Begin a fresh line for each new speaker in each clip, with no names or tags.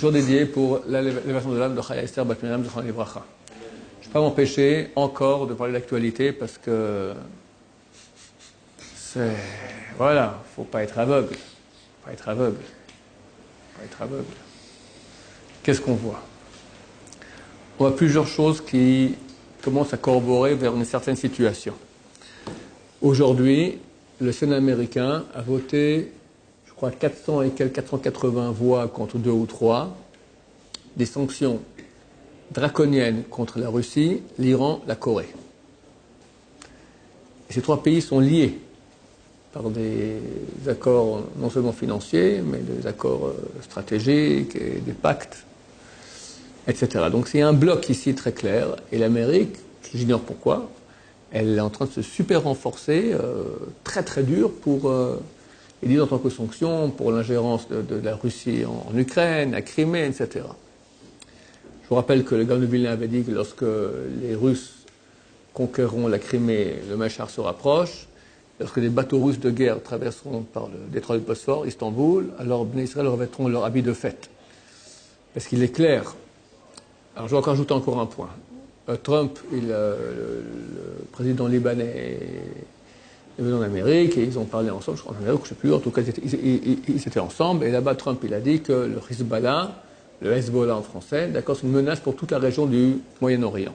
jour dédié pour l'élévation de l'âme de Chaya Esther Bat Miriam Zichron Livracha. Je ne vais pas m'empêcher encore de parler d'actualité parce que c'est... Voilà, il ne faut pas être aveugle. Pas être aveugle. Pas être aveugle. Qu'est-ce qu'on voit? On voit plusieurs choses qui commencent à corroborer vers une certaine situation. Aujourd'hui, le Sénat américain a voté, je crois, 400 et quelques 480 voix contre 2 ou 3, des sanctions draconiennes contre la Russie, l'Iran, la Corée. Et ces 3 pays sont liés par des accords non seulement financiers, mais des accords stratégiques et des pactes, etc. Donc c'est un bloc ici très clair, et l'Amérique, j'ignore pourquoi, elle est en train de se super renforcer, très très dur pour, ils disent en tant que sanction, pour l'ingérence de la Russie en Ukraine, à Crimée, etc. Je vous rappelle que le Gaon de Vilna avait dit que lorsque les Russes conquerront la Crimée, le Machar se rapproche. Lorsque des bateaux russes de guerre traverseront par le détroit du Bosphore, Istanbul, alors Bnei Israël revêtront leur habit de fête. Parce qu'il est clair. Alors je vais encore ajouter encore un point. Trump, le président libanais, est venu en Amérique et ils ont parlé ensemble, je crois en Amérique, je ne sais plus, en tout cas ils étaient ensemble et là-bas Trump il a dit que le Hezbollah en français, d'accord, c'est une menace pour toute la région du Moyen-Orient.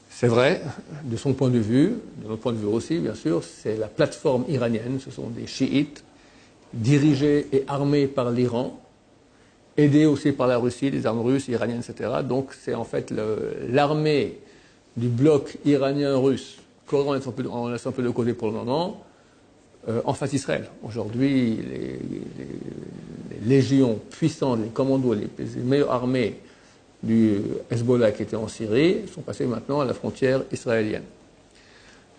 C'est vrai, de son point de vue, de notre point de vue aussi bien sûr, c'est la plateforme iranienne, ce sont des chiites dirigés et armés par l'Iran, aidés aussi par la Russie, des armes russes, iraniennes, etc. Donc c'est en fait l'armée du bloc iranien-russe, qu'on laisse un peu de côté pour le moment, en face d'Israël. Aujourd'hui, les légions puissantes, les commandos, les meilleures armées du Hezbollah qui étaient en Syrie sont passées maintenant à la frontière israélienne.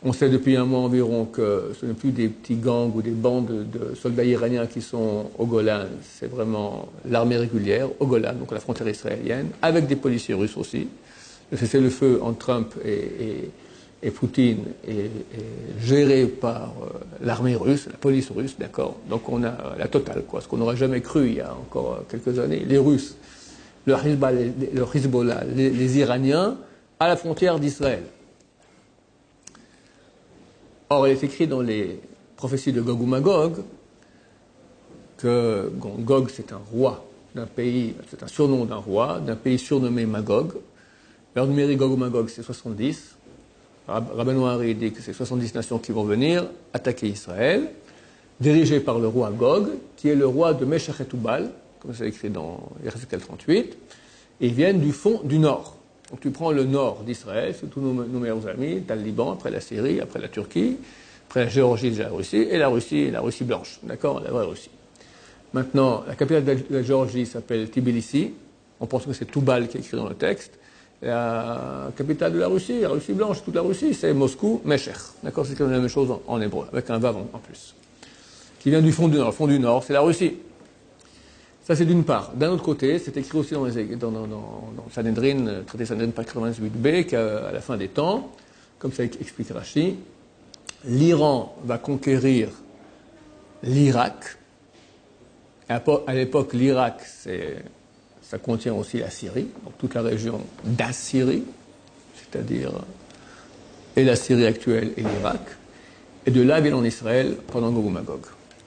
On sait depuis un mois environ que ce n'est plus des petits gangs ou des bandes de soldats iraniens qui sont au Golan, c'est vraiment l'armée régulière au Golan, donc à la frontière israélienne, avec des policiers russes aussi. Le cessez-le-feu entre Trump et Poutine est géré par l'armée russe, la police russe, d'accord. Donc on a la totale, quoi, ce qu'on n'aurait jamais cru il y a encore quelques années. Les Russes, le Hezbollah, les Iraniens, à la frontière d'Israël. Or, il est écrit dans les prophéties de Gog ou Magog que Gog, c'est un roi d'un pays, c'est un surnom d'un roi, d'un pays surnommé Magog. L'heure numérique Gog ou Magog, c'est 70. Rabbeinu Hari dit que c'est 70 nations qui vont venir attaquer Israël, dirigées par le roi Gog, qui est le roi de Meshech et Tubal, comme c'est écrit dans Ézéchiel 38, et ils viennent du fond du nord. Donc tu prends le nord d'Israël, c'est tous nos meilleurs amis, tu as le Liban, après la Syrie, après la Turquie, après la Géorgie, la Russie, et la Russie blanche, d'accord, la vraie Russie. Maintenant, la capitale de la Géorgie s'appelle Tbilissi, on pense que c'est Tubal qui est écrit dans le texte. La capitale de la Russie blanche, toute la Russie, c'est Moscou, Meshech, d'accord, c'est la même chose en hébreu, avec un vav en plus. Qui vient du fond du nord, le fond du nord, c'est la Russie. Ça, c'est d'une part. D'un autre côté, c'est écrit aussi dans Sanhedrin, traité Sanhedrin par 98b, qu'à la fin des temps, comme ça explique Rashi, l'Iran va conquérir l'Irak. À l'époque, l'Irak, ça contient aussi la Syrie, donc toute la région d'Assyrie, c'est-à-dire et la Syrie actuelle et l'Irak. Et de là vient en Israël pendant Gog ou Magog.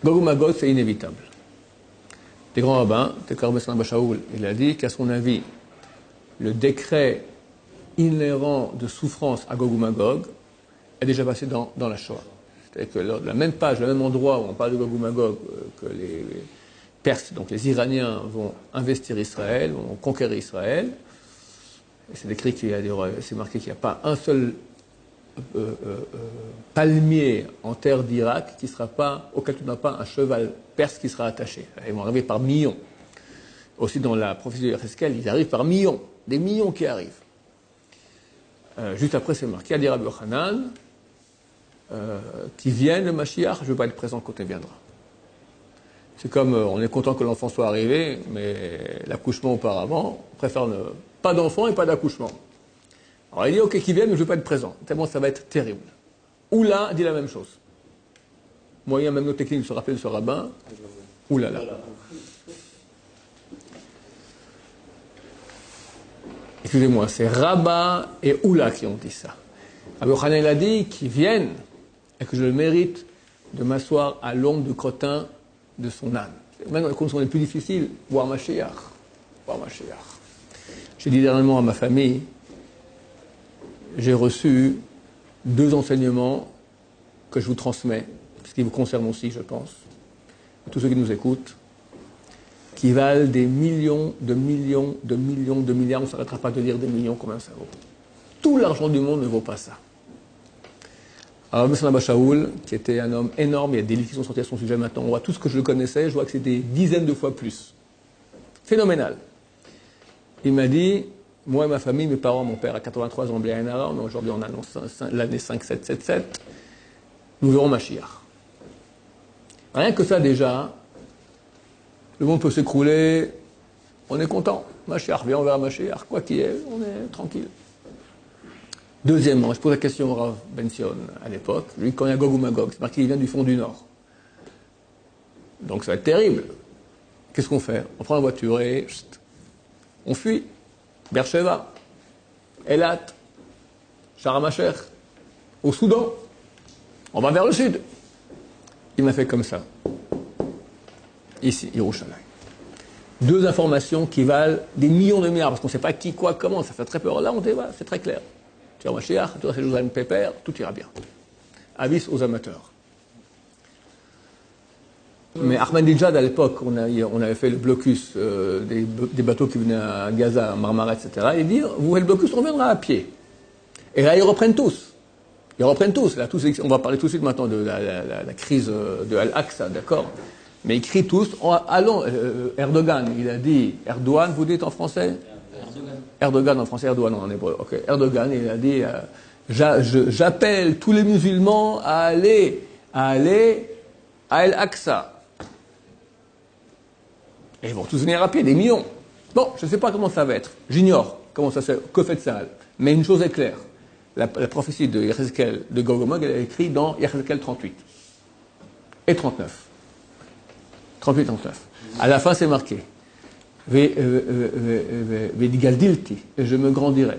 Gog ou Magog, c'est inévitable. Les grands rabbins, Tekar Beslan Bashaoul, il a dit qu'à son avis, le décret inhérent de souffrance à Gog ou Magog est déjà passé dans la Shoah. C'est-à-dire que la même page, le même endroit où on parle de Gog ou Magog, que les Perses, donc les Iraniens, vont investir Israël, vont conquérir Israël. Et c'est écrit c'est marqué qu'il n'y a pas un seul palmier en terre d'Irak auquel tu n'as pas un cheval perse qui sera attaché. Ils vont arriver par millions. Aussi dans la prophétie de Yecheskel, ils arrivent par millions, des millions qui arrivent. Juste après, c'est marqué à Rabbi Yochanan, qui vienne le Mashiach, je ne veux pas être présent quand il viendra. C'est comme on est content que l'enfant soit arrivé, mais l'accouchement auparavant, on préfère pas d'enfant et pas d'accouchement. Alors il dit, ok, qu'il vienne, mais je ne veux pas être présent. Tellement ça va être terrible. Oula dit la même chose. Moyen même nos techniques de se rappeler de ce rabbin. Oulala. Excusez-moi, c'est Rabat et Oula qui ont dit ça. Rabbi Yochanan a dit qu'ils viennent et que je le mérite de m'asseoir à l'ombre du crottin de son âne. Maintenant, les conditions les plus difficiles, voir Mashiach. J'ai dit dernièrement à ma famille, j'ai reçu 2 enseignements que je vous transmets, ce qui vous concerne aussi, je pense, et tous ceux qui nous écoutent, qui valent des millions, de milliards, on ne s'arrêtera pas de dire des millions, combien ça vaut. Tout l'argent du monde ne vaut pas ça. Alors, M. Abba Shaoul, qui était un homme énorme, il y a des livres qui sont sortis à son sujet maintenant, on voit tout ce que je le connaissais, je vois que c'est des dizaines de fois plus. Phénoménal. Il m'a dit, moi et ma famille, mes parents, mon père a 83 ans, aujourd'hui on annonce l'année 5777, nous verrons Mashiach. Rien que ça déjà, le monde peut s'écrouler, on est content. Mashiach, viens, on verra Mashiach, quoi qu'il y ait, on est tranquille. Deuxièmement, je pose la question au Rav Ben-Sion à l'époque, lui quand il y a Gog ou Magog, c'est marqué qu'il vient du fond du Nord. Donc ça va être terrible. Qu'est-ce qu'on fait? On prend la voiture et on fuit. Beersheba, Elat, Sharm el-Sheikh, au Soudan. On va vers le sud. Il m'a fait comme ça. Ici, Yerushalayim. 2 informations qui valent des millions de milliards, parce qu'on ne sait pas qui, quoi, comment, ça fait très peur. Là, on dit, voilà, c'est très clair. Tu vas Mashiach, tu vas chez Jérusalem Pépère, tout ira bien. Avis aux amateurs. Mais Ahmadinejad, à l'époque, on avait fait le blocus des bateaux qui venaient à Gaza, à Marmara, etc. Il dit, vous faites le blocus, on reviendra à pied. Et là, ils reprennent tous. Là, on va parler tout de suite maintenant de la crise de Al-Aqsa, d'accord? Mais ils crient tous, allons, Erdogan, il a dit, Erdogan, vous dites en français? Erdogan en français, Erdogan en hébreu. Ok. Erdogan, il a dit, j'appelle tous les musulmans à aller à Al-Aqsa. Et ils vont tous venir à pied, des millions. Bon, je ne sais pas comment ça va être. J'ignore comment ça se fait, que fait ça. Mais une chose est claire. La prophétie de Yechezkel, de Gog et Magog, elle est écrite dans Yechezkel 38 et 39. 38 et 39. À la fin, c'est marqué. Vedigaldilti, et je me grandirai.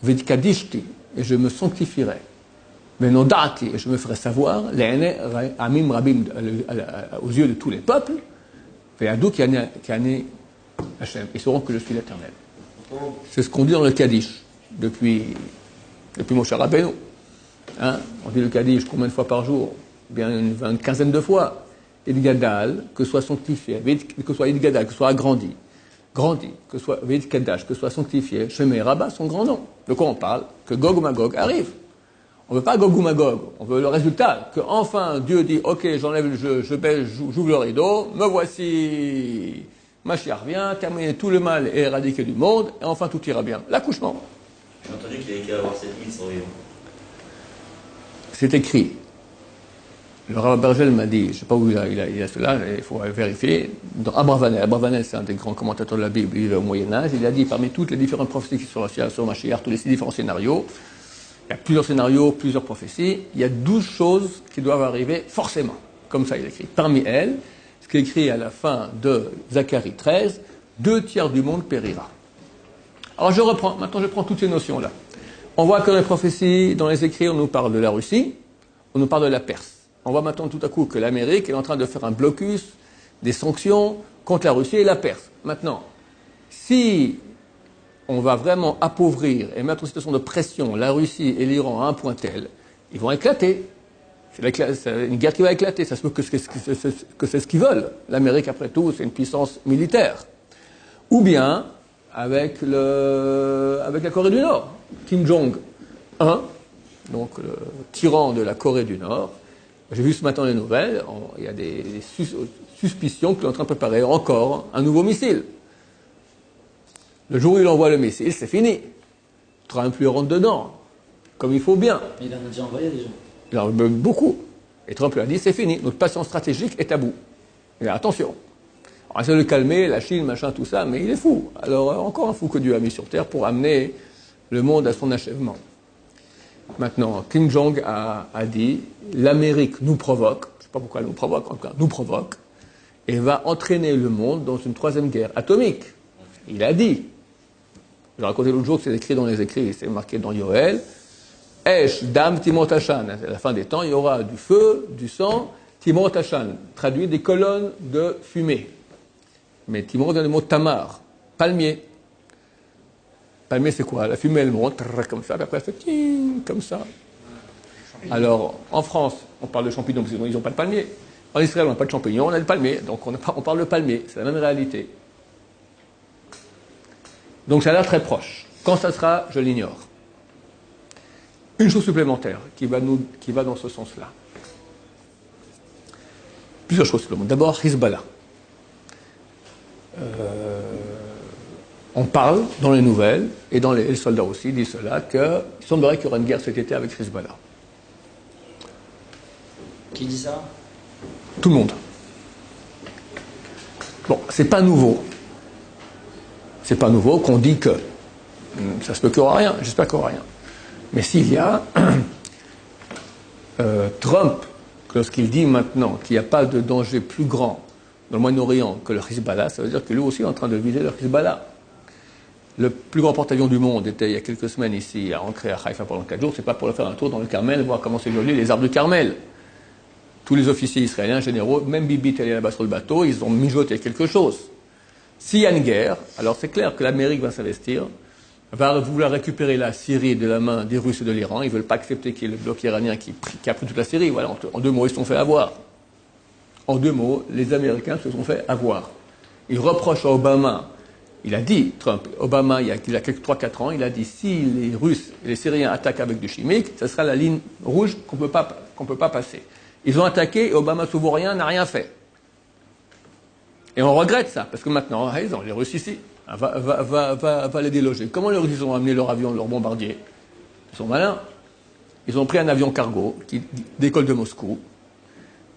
Vedikadishti, et je me sanctifierai. Venodati, et je me ferai savoir, amim rabim, aux yeux de tous les peuples, ve'adou kiane Hashem. Ils sauront que je suis l'Éternel. C'est ce qu'on dit dans le Kaddish, depuis Moshe Rabbeinu. Hein? On dit le Kaddish combien de fois par jour? Bien une quinzaine de fois. Idgadal, que soit sanctifié, que soit Idgadal, que soit agrandi, que soit Vedkadash, que soit sanctifié, Shemé Rabba, son grand nom. De quoi on parle? Que Gog ou Magog arrive. On ne veut pas Gog ou Magog, on veut le résultat, que enfin Dieu dit, ok, j'enlève, j'ouvre le rideau, me voici, Mashiach vient, terminer tout le mal et éradiquer du monde, et enfin tout ira bien. L'accouchement.
J'ai entendu qu'il y avait qu'à avoir 7000 survivants.
C'est écrit. Le Rav Bergel m'a dit, je ne sais pas où il a cela, il faut vérifier. Dans Abravanel, c'est un des grands commentateurs de la Bible, il est au Moyen-Âge, il a dit, parmi toutes les différentes prophéties qui sont sur Mashiach, tous les 6 différents scénarios, il y a plusieurs scénarios, plusieurs prophéties, il y a 12 choses qui doivent arriver forcément. Comme ça, il écrit. Parmi elles, ce qui est écrit à la fin de Zacharie 13, 2 tiers du monde périra. Alors maintenant je prends toutes ces notions-là. On voit que dans les prophéties, dans les écrits, on nous parle de la Russie, on nous parle de la Perse. On voit maintenant tout à coup que l'Amérique est en train de faire un blocus, des sanctions contre la Russie et la Perse. Maintenant, si on va vraiment appauvrir et mettre en situation de pression la Russie et l'Iran à un point tel, ils vont éclater. C'est une guerre qui va éclater. Ça se peut que c'est ce qu'ils veulent. L'Amérique, après tout, c'est une puissance militaire. Ou bien avec la Corée du Nord. Kim Jong-un, donc le tyran de la Corée du Nord. J'ai vu ce matin les nouvelles, il y a des suspicions qu'il est en train de préparer encore un nouveau missile. Le jour où il envoie le missile, c'est fini. Trump lui rentre dedans, comme il faut bien.
Il en a déjà envoyé déjà.
Il en a beaucoup. Et Trump lui a dit, c'est fini, notre patience stratégique est à bout. Et attention. On essaie de le calmer, la Chine, machin, tout ça, mais il est fou. Alors, encore un fou que Dieu a mis sur Terre pour amener le monde à son achèvement. Maintenant, Kim Jong a dit, l'Amérique nous provoque, je ne sais pas pourquoi elle nous provoque, en tout cas, nous provoque, et va entraîner le monde dans une 3e guerre atomique. Il a dit. J'ai raconté l'autre jour que c'est écrit dans les écrits, c'est marqué dans Yoël. Esh, Dam, Timot Hashan. À la fin des temps, il y aura du feu, du sang, Timot Hashan. Traduit des colonnes de fumée. Mais Timot vient du mot Tamar, palmier. Palmier, c'est quoi? La fumée, elle monte, comme ça, puis après, elle fait ting, comme ça. Alors, en France, on parle de champignons, parce qu'ils n'ont pas de palmier. En Israël, on n'a pas de champignons, on a de palmier. Donc, on parle de palmier. C'est la même réalité. Donc, ça a l'air très proche. Quand ça sera, je l'ignore. Une chose supplémentaire qui va dans ce sens-là. Plusieurs choses supplémentaires. D'abord, Hezbollah. On parle dans les nouvelles, et les soldats aussi disent cela, qu'il semblerait qu'il y aura une guerre cet été avec Hezbollah.
Qui dit ça?
Tout le monde. Bon, c'est pas nouveau. C'est pas nouveau qu'on dit que ça se peut qu'il n'y aura rien. J'espère qu'il n'y aura rien. Mais s'il y a Trump, lorsqu'il dit maintenant qu'il n'y a pas de danger plus grand dans le Moyen-Orient que le Hezbollah, ça veut dire que lui aussi est en train de viser le Hezbollah. Le plus grand porte-avions du monde était il y a quelques semaines ici, à entrer à Haïfa pendant 4 jours. C'est pas pour faire un tour dans le Carmel, voir comment s'évoluent les arbres du Carmel. Tous les officiers israéliens, généraux, même Bibi est allé là-bas sur le bateau, ils ont mijoté quelque chose. S'il y a une guerre, alors c'est clair que l'Amérique va s'investir, va vouloir récupérer la Syrie de la main des Russes et de l'Iran. Ils ne veulent pas accepter qu'il y ait le bloc iranien qui a pris toute la Syrie. Voilà, en 2 mots, ils se sont fait avoir. En 2 mots, les Américains se sont fait avoir. Ils reprochent à Obama, il a dit, Trump, Obama, il y a 3-4 ans, il a dit si les Russes et les Syriens attaquent avec du chimique, ce sera la ligne rouge qu'on peut pas passer. Ils ont attaqué et Obama Souvourien n'a rien fait. Et on regrette ça, parce que maintenant, ils ont les Russes ici. Va les déloger. Comment les Russes ont amené leur avion, leur bombardier? Ils sont malins. Ils ont pris un avion cargo qui décolle de Moscou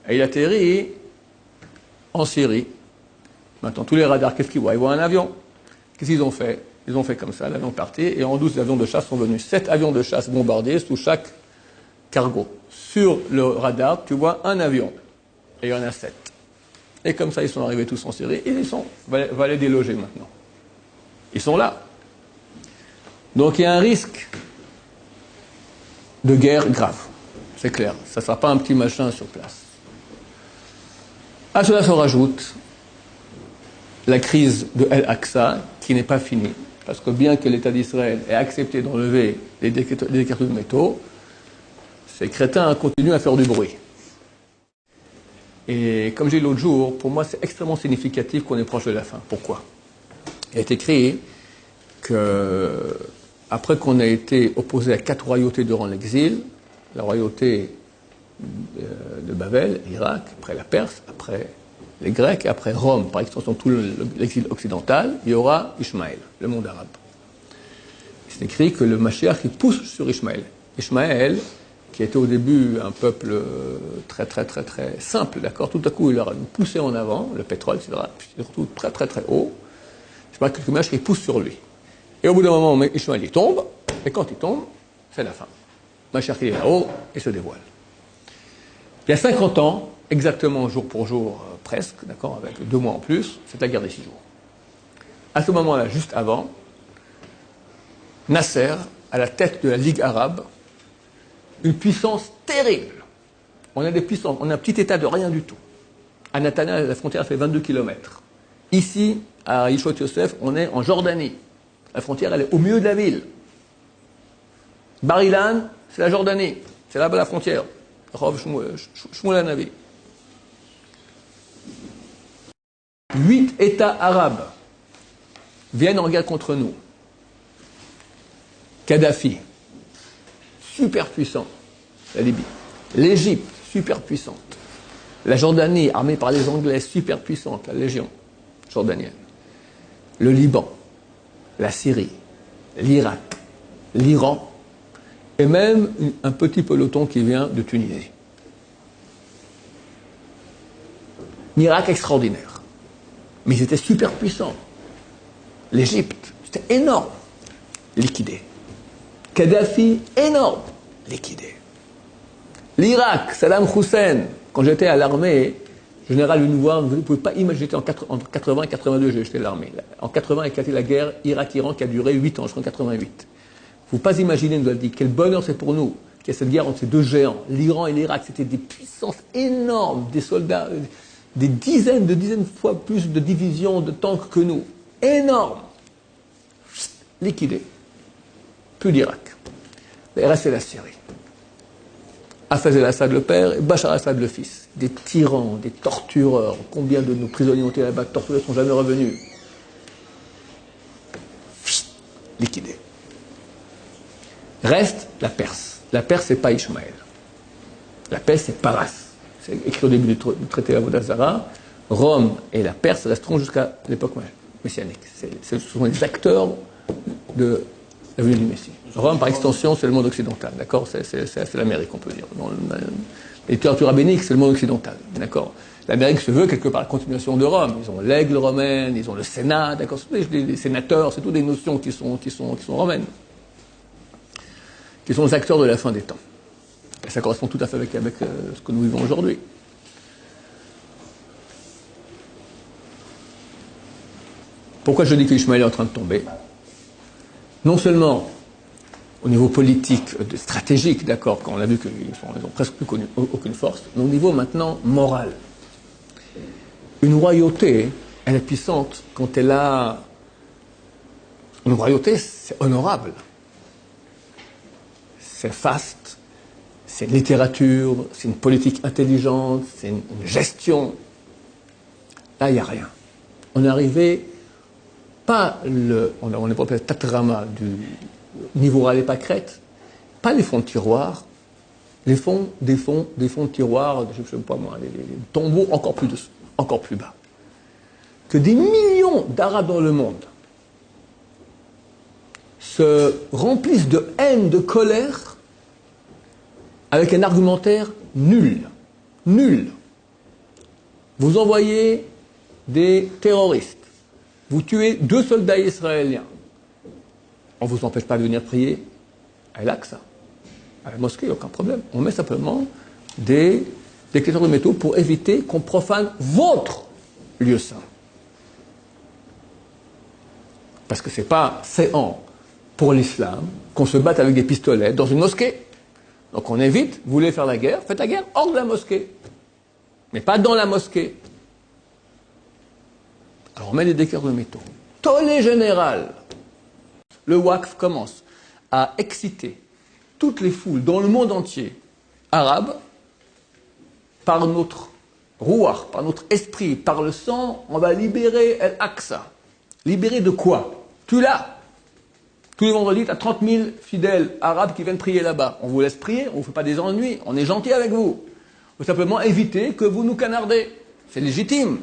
et il atterrit en Syrie. Maintenant, tous les radars, qu'est-ce qu'ils voient? Ils voient un avion. Qu'est-ce qu'ils ont fait? Ils ont fait comme ça, l'avion partait, et en 12 avions de chasse sont venus. 7 avions de chasse bombardés sous chaque cargo. Sur le radar, tu vois un avion, et il y en a 7. Et comme ça, ils sont arrivés tous en Syrie, et va les déloger maintenant. Ils sont là. Donc il y a un risque de guerre grave. C'est clair. Ça ne sera pas un petit machin sur place. À cela se rajoute la crise de El-Aqsa, qui n'est pas finie. Parce que bien que l'État d'Israël ait accepté d'enlever les décrétos de métaux, ces crétins continuent à faire du bruit. Et comme j'ai dit l'autre jour, pour moi c'est extrêmement significatif qu'on est proche de la fin. Pourquoi? Il est écrit que, après qu'on a été opposé à 4 royautés durant l'exil, la royauté de Babel, l'Irak, après la Perse, après les Grecs, et après Rome, par extension tout l'exil occidental, il y aura Ishmaël, le monde arabe. C'est écrit que le Mashiach, il pousse sur Ishmaël. Ishmaël, qui était au début un peuple très simple, d'accord, tout à coup il leur a poussé en avant, le pétrole, etc., puis il se retrouve très haut. Je crois que le Mashiach, il pousse sur lui. Et au bout d'un moment, Ishmaël, il tombe, et quand il tombe, c'est la fin. Mashiach, il est là-haut, et se dévoile. Il y a 50 ans, exactement jour pour jour, presque, d'accord, avec 2 mois en plus, c'est la guerre des 6 jours. À ce moment-là, juste avant, Nasser, à la tête de la Ligue arabe, une puissance terrible. On a des puissances, on a un petit état de rien du tout. À Netanya, la frontière fait 22 km. Ici, à Yishot Yosef, on est en Jordanie. La frontière, elle est au milieu de la ville. Bar Ilan, c'est la Jordanie. C'est là-bas la frontière. Rov Shmuel Hanavi. 8 États arabes viennent en guerre contre nous. Kadhafi, super puissant, la Libye. L'Égypte, super puissante. La Jordanie, armée par les Anglais, super puissante, la Légion jordanienne. Le Liban, la Syrie, l'Irak, l'Iran, et même un petit peloton qui vient de Tunisie. Miracle extraordinaire. Mais ils étaient super puissants. L'Égypte, c'était énorme, liquidé. Kadhafi, énorme, liquidé. L'Irak, Saddam Hussein, quand j'étais à l'armée, Général, une voix, vous ne pouvez pas imaginer, en 80 et 82, j'ai jeté l'armée. En 80 a éclaté la guerre Irak-Iran qui a duré 8 ans, je crois en 88. Il ne faut pas imaginer, nous a dit, quel bonheur c'est pour nous qu'il y a cette guerre entre ces deux géants. L'Iran et l'Irak, c'était des puissances énormes, des soldats, des dizaines de fois plus de divisions de tanks que nous. Énormes. Liquidés. Plus d'Irak. Il restait la Syrie. Hafez el-Assad le père et Bachar al-Assad le fils. Des tyrans, des tortureurs. Combien de nos prisonniers ont été là-bas torturés ne sont jamais revenus. Liquidés. Reste la Perse. La Perse, c'est pas Ishmaël. La Perse, c'est Paras. C'est écrit au début du traité Avodah-Zarah. Rome et la Perse resteront jusqu'à l'époque messianique. Ce sont les acteurs de la venue du Messie. Rome, par extension, c'est le monde occidental, d'accord? C'est l'Amérique, on peut dire. Dans la littérature rabbinique, c'est le monde occidental, d'accord? L'Amérique se veut quelque part la continuation de Rome. Ils ont l'aigle romaine, ils ont le Sénat, d'accord? C'est des sénateurs, c'est toutes des notions qui sont romaines. Qui sont les acteurs de la fin des temps. Et ça correspond tout à fait avec ce que nous vivons aujourd'hui. Pourquoi je dis que Ishmaël est en train de tomber? Non seulement au niveau politique, stratégique, d'accord, quand on a vu qu'ils n'ont presque plus connu aucune force, mais au niveau maintenant moral. Une royauté, elle est puissante quand elle a... Une royauté, c'est honorable. C'est faste, c'est une littérature, c'est une politique intelligente, c'est une gestion. Là, il n'y a rien. On est arrivé, pas on est pas le tatrama du niveau ral et pâquerette, pas les fonds de tiroir, des fonds de tiroir, je ne sais pas moi, les tombeaux encore plus bas. Que des millions d'Arabes dans le monde se remplissent de haine, de colère, avec un argumentaire nul. Nul. Vous envoyez des terroristes. Vous tuez 2 soldats israéliens. On ne vous empêche pas de venir prier à Al-Aqsa, à la mosquée, aucun problème. On met simplement des détecteurs de métaux pour éviter qu'on profane votre lieu saint. Parce que c'est pas séant pour l'islam qu'on se batte avec des pistolets dans une mosquée. Donc on évite, vous voulez faire la guerre, faites la guerre hors de la mosquée. Mais pas dans la mosquée. Alors on met des détecteurs de métaux. Tollé général. Le Waqf commence à exciter toutes les foules dans le monde entier, arabes, par notre rouar, par notre esprit, par le sang, on va libérer Al-Aqsa. Libérer de quoi? Tu l'as. Tous les vendredis, tu as 30 000 fidèles arabes qui viennent prier là-bas. On vous laisse prier, on ne vous fait pas des ennuis, on est gentil avec vous. Il faut simplement éviter que vous nous canardez. C'est légitime.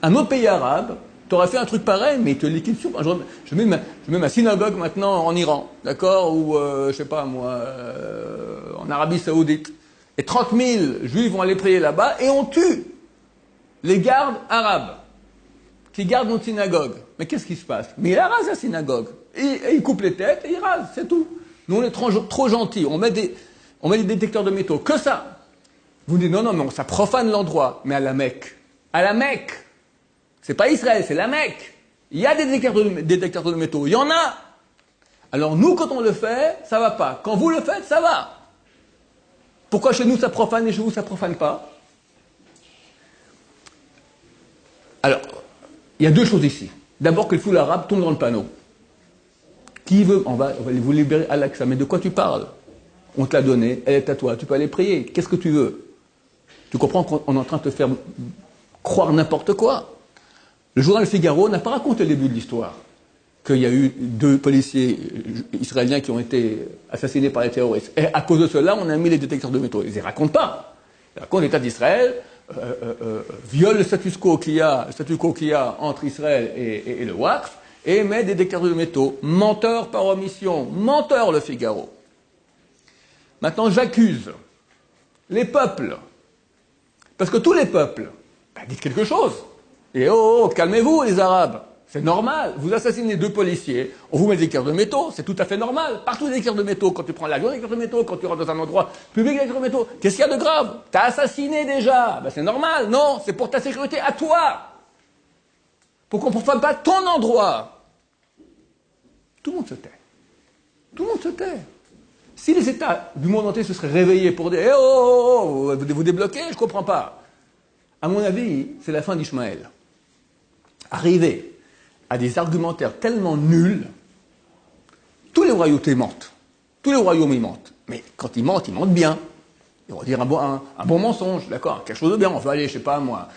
Un autre pays arabe t'aurais fait un truc pareil, mais il te liquide sur. Je mets ma synagogue maintenant en Iran, d'accord? Ou, je sais pas moi, en Arabie Saoudite. Et 30 000 juifs vont aller prier là-bas et on tue les gardes arabes qui gardent notre synagogue. Mais qu'est-ce qui se passe? Mais il rase la synagogue. Et il coupe les têtes et il rase, c'est tout. Nous, on est trop gentils. On met des détecteurs de métaux. Que ça? Vous dites non, ça profane l'endroit. Mais à la Mecque. À la Mecque. C'est pas Israël, c'est la Mecque. Il y a des détecteurs de métaux. Il y en a. Alors nous, quand on le fait, ça va pas. Quand vous le faites, ça va. Pourquoi chez nous ça profane et chez vous ça profane pas? Alors, il y a 2 choses ici. D'abord que le foule arabe tombe dans le panneau. Qui veut? On va vous libérer à l'Aqsa. Mais de quoi tu parles? On te l'a donnée, elle est à toi. Tu peux aller prier. Qu'est-ce que tu veux? Tu comprends qu'on est en train de te faire croire n'importe quoi. Le journal Figaro n'a pas raconté le début de l'histoire. Qu'il y a eu 2 policiers israéliens qui ont été assassinés par les terroristes. Et à cause de cela, on a mis les détecteurs de métaux. Ils ne racontent pas. Ils racontent l'État d'Israël viole le statu quo qu'il y a entre Israël et le Waqf et met des détecteurs de métaux. Menteur par omission. Menteur, le Figaro. Maintenant, j'accuse les peuples. Parce que tous les peuples, dites quelque chose. Et calmez-vous, les Arabes. C'est normal. Vous assassinez 2 policiers, on vous met des cœurs de métaux, c'est tout à fait normal. Partout des cœurs de métaux. Quand tu prends l'avion, des cœurs de métaux. Quand tu rentres dans un endroit public, des cœurs de métaux. Qu'est-ce qu'il y a de grave? T'as assassiné déjà. Ben, c'est normal. Non, c'est pour ta sécurité à toi. Pour qu'on ne profane pas ton endroit. Tout le monde se tait. Tout le monde se tait. Si les États du monde entier se seraient réveillés pour dire vous débloquez, je ne comprends pas. À mon avis, c'est la fin d'Ishmaël. Arriver à des argumentaires tellement nuls, tous les royautés mentent. Tous les royaumes, ils mentent. Mais quand ils mentent bien. Ils vont dire un bon mensonge, d'accord, quelque chose de bien. On veut aller, je sais pas moi,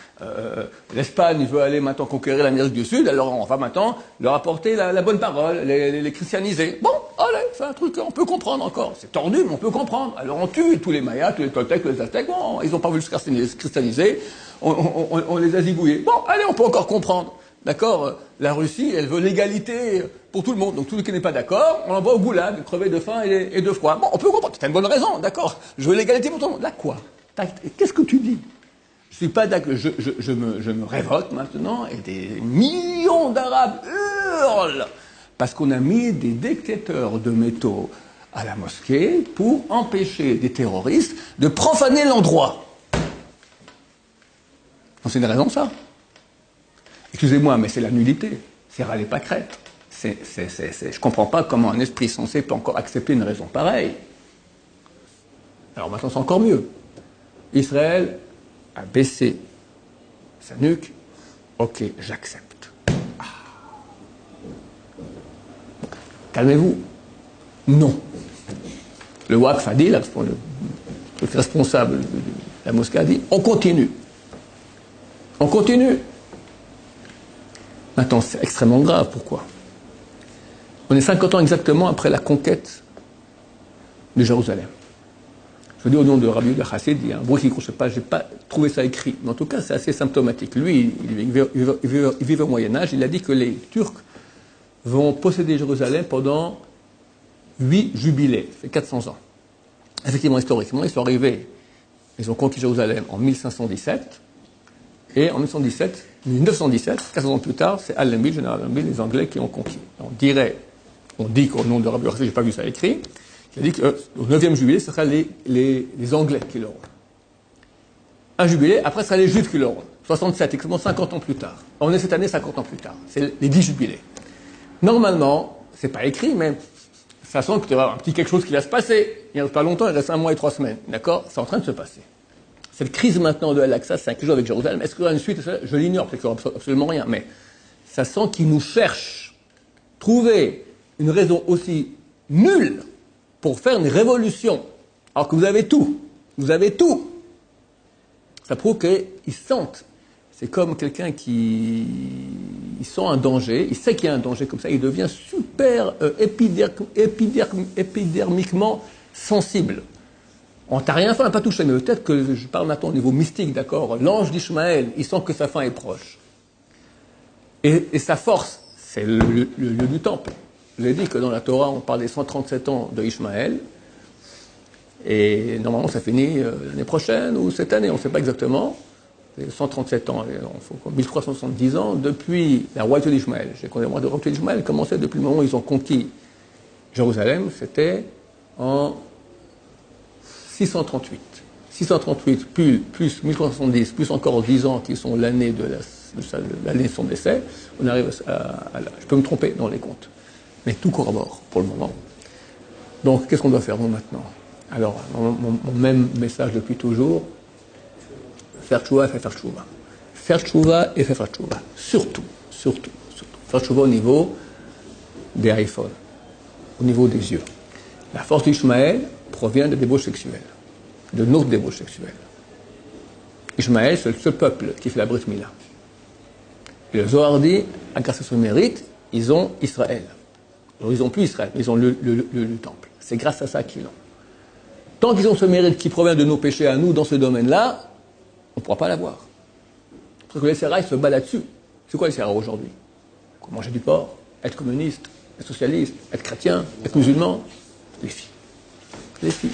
l'Espagne veut aller maintenant conquérir l'Amérique du Sud, alors on va maintenant leur apporter la bonne parole, les christianiser. Bon, allez, c'est un truc qu'on peut comprendre encore. C'est tordu, mais on peut comprendre. Alors on tue tous les Mayas, tous les Toltecs, tous les Aztèques. Bon, ils n'ont pas voulu se christianiser, on les a zigouillés. Bon, allez, on peut encore comprendre. D'accord, la Russie, elle veut l'égalité pour tout le monde. Donc tout le qui n'est pas d'accord, on l'envoie au goulag, crever de faim et de froid. Bon, on peut comprendre, c'est une bonne raison, d'accord. Je veux l'égalité pour tout le monde. Là, quoi? Qu'est-ce que tu dis? Je suis pas d'accord, je me révolte maintenant, et des millions d'Arabes hurlent parce qu'on a mis des détecteurs de métaux à la mosquée pour empêcher des terroristes de profaner l'endroit. C'est une raison, ça. Excusez-moi, mais c'est la nullité. C'est râler pas crête. Je ne comprends pas comment un esprit sensé peut encore accepter une raison pareille. Alors maintenant, c'est encore mieux. Israël a baissé sa nuque. Ok, j'accepte. Ah. Calmez-vous. Non. Le Waqf a dit, le responsable de la mosquée a dit, on continue. On continue. Maintenant, c'est extrêmement grave. Pourquoi? On est 50 ans exactement après la conquête de Jérusalem. Je dis au nom de Rabbi Yehuda Chassid, il y a un bruit qui ne croche pas, je n'ai pas trouvé ça écrit. Mais en tout cas, c'est assez symptomatique. Lui, il vivait au Moyen-Âge, il a dit que les Turcs vont posséder Jérusalem pendant 8 jubilés, ça fait 400 ans. Effectivement, historiquement, ils sont arrivés, ils ont conquis Jérusalem en 1517, et en 1917, 400 ans plus tard, c'est Al-Lambil, général Al-Lambil, les Anglais qui ont conquis. On dit qu'au nom de Rabbi Yehuda Chassid, je n'ai pas vu ça écrit, qui a dit que au 9e jubilé, ce sera les Anglais qui l'auront. Un jubilé, après, ce sera les Juifs qui l'auront. 67, exactement 50 ans plus tard. On est cette année 50 ans plus tard. C'est les 10 jubilés. Normalement, c'est pas écrit, mais ça sent qu'il y aura un petit quelque chose qui va se passer. Il ne reste pas longtemps, il reste 1 mois et 3 semaines. D'accord? C'est en train de se passer. Cette crise maintenant de Al-Aqsa, c'est quelque chose avec Jérusalem. Est-ce qu'il y aura une suite? Je l'ignore, peut-être qu'il n'y aura absolument rien, mais ça sent qu'ils nous cherchent. Trouver une raison aussi nulle pour faire une révolution, alors que vous avez tout. Vous avez tout. Ça prouve qu'ils sentent. C'est comme quelqu'un qui sent un danger, il sait qu'il y a un danger comme ça, il devient super épidermiquement sensible. On t'a rien fait, on n'a pas touché, mais peut-être que je parle maintenant au niveau mystique, d'accord. L'ange d'Ishmaël, il sent que sa fin est proche. Et sa force, c'est le lieu du temple. Je l'ai dit que dans la Torah, on parle des 137 ans de Ishmaël, et normalement ça finit l'année prochaine ou cette année, on ne sait pas exactement. 137 ans, 1370 ans depuis la royauté d'Ishmaël. J'ai connu la royauté d'Ishmaël commençait depuis le moment où ils ont conquis Jérusalem, c'était en 638. 638 plus 1370, plus encore 10 ans qui sont l'année de son décès, on arrive je peux me tromper dans les comptes. Mais tout corrobore pour le moment. Donc, qu'est-ce qu'on doit faire nous maintenant? Alors, mon même message depuis toujours, faire tchouva et faire tchouva. Faire tchouva et faire tchouva. Surtout. Faire tchouva au niveau des iPhones, au niveau des yeux. La force d'Ishmaël provient des débauches sexuelles, de notre débauche sexuelle. Ishmaël, c'est le seul peuple qui fait la brit mila. Et le Zohar dit, grâce à son mérite, ils ont Israël. Alors, ils n'ont plus Israël, ils ont le temple. C'est grâce à ça qu'ils l'ont. Tant qu'ils ont ce mérite qui provient de nos péchés à nous dans ce domaine-là, on ne pourra pas l'avoir. Parce que les sérails se battent là-dessus. C'est quoi les sérails aujourd'hui? Manger du porc, être communiste, être socialiste, être chrétien, être musulman. Les filles. Les filles.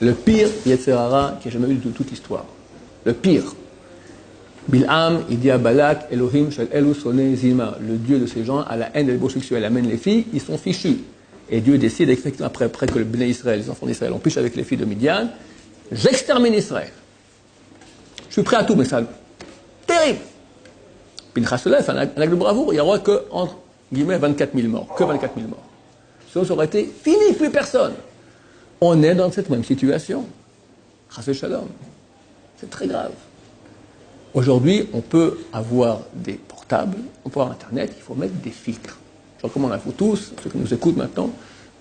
Le pire Yetzer Hara qui a jamais eu de toute l'histoire. Le pire. Bil'am, il dit à Balak, Elohim shel elu sonei zima, le Dieu de ces gens a la haine des homosexuels, amène les filles, ils sont fichus. Et Dieu décide, effectivement, après que le Bnei Israël, les enfants d'Israël, ont piché avec les filles de Midian, j'extermine Israël. Je suis prêt à tout, mais ça, terrible. Pinchas se lève, un acte de bravoure, il n'y aura que, entre guillemets, 24 000 morts, que 24 000 morts. Sinon, ça aurait été fini, plus personne. On est dans cette même situation. Chassid Shalom. C'est très grave. Aujourd'hui, on peut avoir des portables, on peut avoir Internet, il faut mettre des filtres. Je recommande à vous tous, ceux qui nous écoutent maintenant,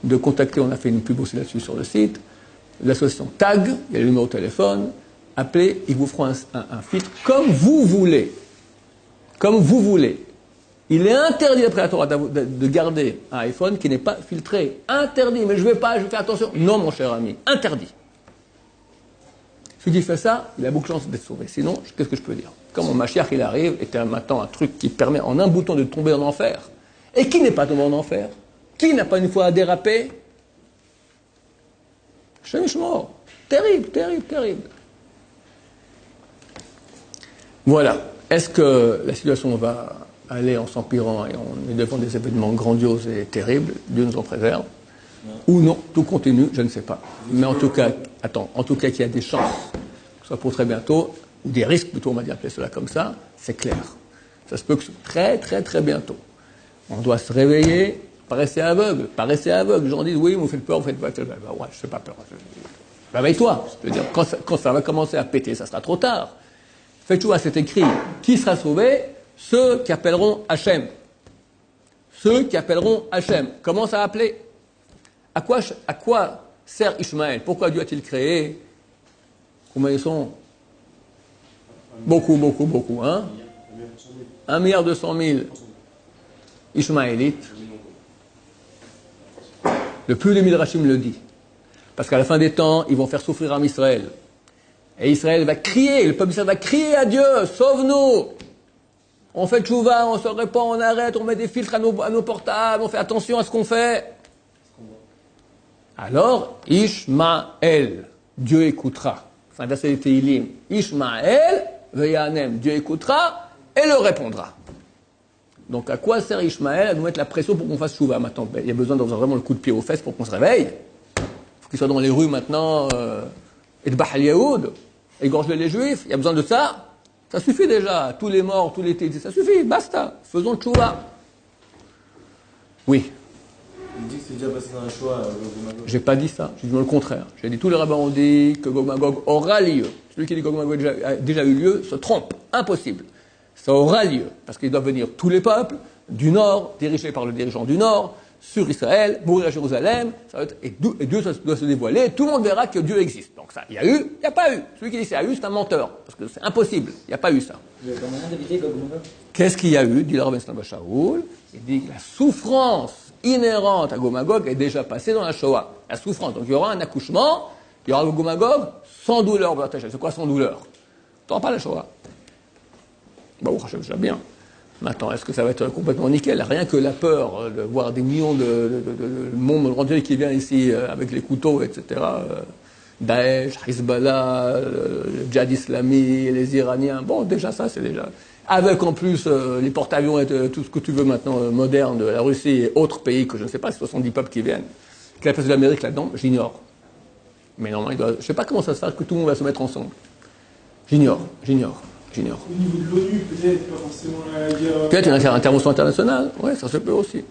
de contacter, on a fait une pub aussi là-dessus sur le site, l'association TAG, il y a le numéro de téléphone, appelez, ils vous feront un filtre comme vous voulez. Comme vous voulez. Il est interdit d'après la Torah de garder un iPhone qui n'est pas filtré. Interdit, mais je ne vais pas, je vais faire attention. Non, mon cher ami, interdit. Celui qui fait ça, il a beaucoup de chance d'être sauvé. Sinon, qu'est-ce que je peux dire? Quand mon Mashiach, il arrive, et maintenant un truc qui permet en un bouton de tomber en enfer. Et qui n'est pas tombé en enfer? Qui n'a pas une fois dérapé? Shem Yishmor. Terrible, terrible, terrible. Voilà. Est-ce que la situation va aller en s'empirant et on est devant des événements grandioses et terribles? Dieu nous en préserve. Ou non, tout continue, je ne sais pas. Mais en tout cas, qu'il y a des chances, que ce soit pour très bientôt, ou des risques plutôt, on va dire, appeler cela comme ça, c'est clair. Ça se peut que très, très, très bientôt. On doit se réveiller, pas rester aveugle. Les gens disent, oui, vous faites peur, vous faites peur. Ouais, je ne fais pas peur. Réveille-toi. Je veux dire, quand ça va commencer à péter, ça sera trop tard. Faites choix, c'est écrit, qui sera sauvé? Ceux qui appelleront Hachem. Ceux qui appelleront Hachem. Comment ça a appelé? À quoi sert Ishmaël? Pourquoi Dieu a-t-il créé? Combien ils sont? Beaucoup, hein? 1,2 milliard Ishmaélites. Le plus de Midrashim le dit. Parce qu'à la fin des temps, ils vont faire souffrir Am Israël. Et Israël va crier, le peuple Israël va crier à Dieu, sauve-nous! On fait tchouva, on se répand, on arrête, on met des filtres à nos portables, on fait attention à ce qu'on fait. Alors, Ishmaël, Dieu écoutera. C'est un verset de Tehillim. Ishmaël, veyanem, Dieu écoutera et le répondra. Donc, à quoi sert Ishmaël? À nous mettre la pression pour qu'on fasse tchouva maintenant. Il y a besoin d'avoir vraiment le coup de pied aux fesses pour qu'on se réveille. Il faut qu'il soit dans les rues maintenant, et de Bahal Yahoud, égorger les Juifs. Il y a besoin de ça. Ça suffit déjà. Tous les morts, tous les tétis, ça suffit. Basta. Faisons tchouva. Oui.
Il dit que c'est déjà passé dans un choix, Gog Magog.
J'ai pas dit ça, j'ai dit le contraire. J'ai dit tous les rabbins ont dit que Gog Magog aura lieu. Celui qui dit que Gog Magog a déjà eu lieu se trompe. Impossible. Ça aura lieu. Parce qu'ils doivent venir tous les peuples du Nord, dirigés par le dirigeant du Nord, sur Israël, mourir à Jérusalem, et Dieu doit se dévoiler. Tout le monde verra que Dieu existe. Donc ça, il y a eu, il n'y a pas eu. Celui qui dit qu'il y a eu, c'est un menteur. Parce que c'est impossible. Il n'y a pas eu ça.
Il y a moyen d'éviter Gog Magog.
Qu'est-ce qu'il y a eu? Dit le rabbin Shlom Shaoul. Il dit que la souffrance inhérente à Gog Magog est déjà passée dans la Shoah. La souffrance. Donc il y aura un accouchement, il y aura Gog Magog sans douleur. C'est quoi sans douleur? Tu n'auras pas la Shoah. Bah, je sais bien. Maintenant, est-ce que ça va être complètement nickel? Rien que la peur de voir des millions de monde entier qui vient ici avec les couteaux, etc. Daesh, Hezbollah, le djihad islamique, les Iraniens. Bon, déjà ça, c'est déjà... Avec en plus les porte-avions et tout ce que tu veux maintenant moderne de la Russie et autres pays que je ne sais pas, 70 peuples qui viennent. Quelle est la place de l'Amérique là-dedans? J'ignore. Mais normalement, je ne sais pas comment ça se fait que tout le monde va se mettre ensemble. J'ignore.
Au niveau de l'ONU, peut-être, pas forcément la guerre.
Peut-être une intervention internationale, oui, ça se peut aussi.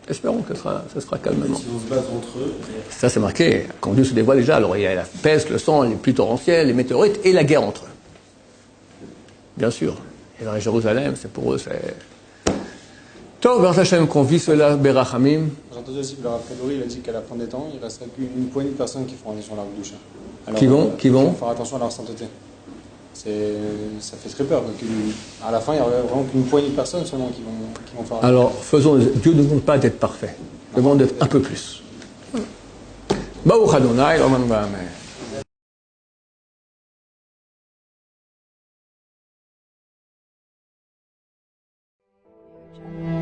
Espérons que ça se fera calmement.
Si on se bat entre eux,
Ça, c'est marqué. Quand Dieu se dévoile déjà, alors il y a la peste, le sang, les pluies torrentielles, les météorites et la guerre entre eux. Bien sûr. Et dans Jérusalem, c'est pour eux, c'est... Tov, Baruch Hashem, qu'on vit cela, Berachamim.
J'ai entendu aussi que le Rav Kadori, il a dit qu'à la fin des temps, il ne restera qu'une poignée de personnes qui feront attention à leur douche.
Qui vont
faire attention à leur sainteté. Ça fait très peur. À la fin, il n'y aura vraiment qu'une poignée de personnes seulement qui vont faire attention.
Alors, Dieu ne demande pas d'être parfait. Il demande d'être un peu plus. Baruch Adonai, Oman V'Amen.
Channel.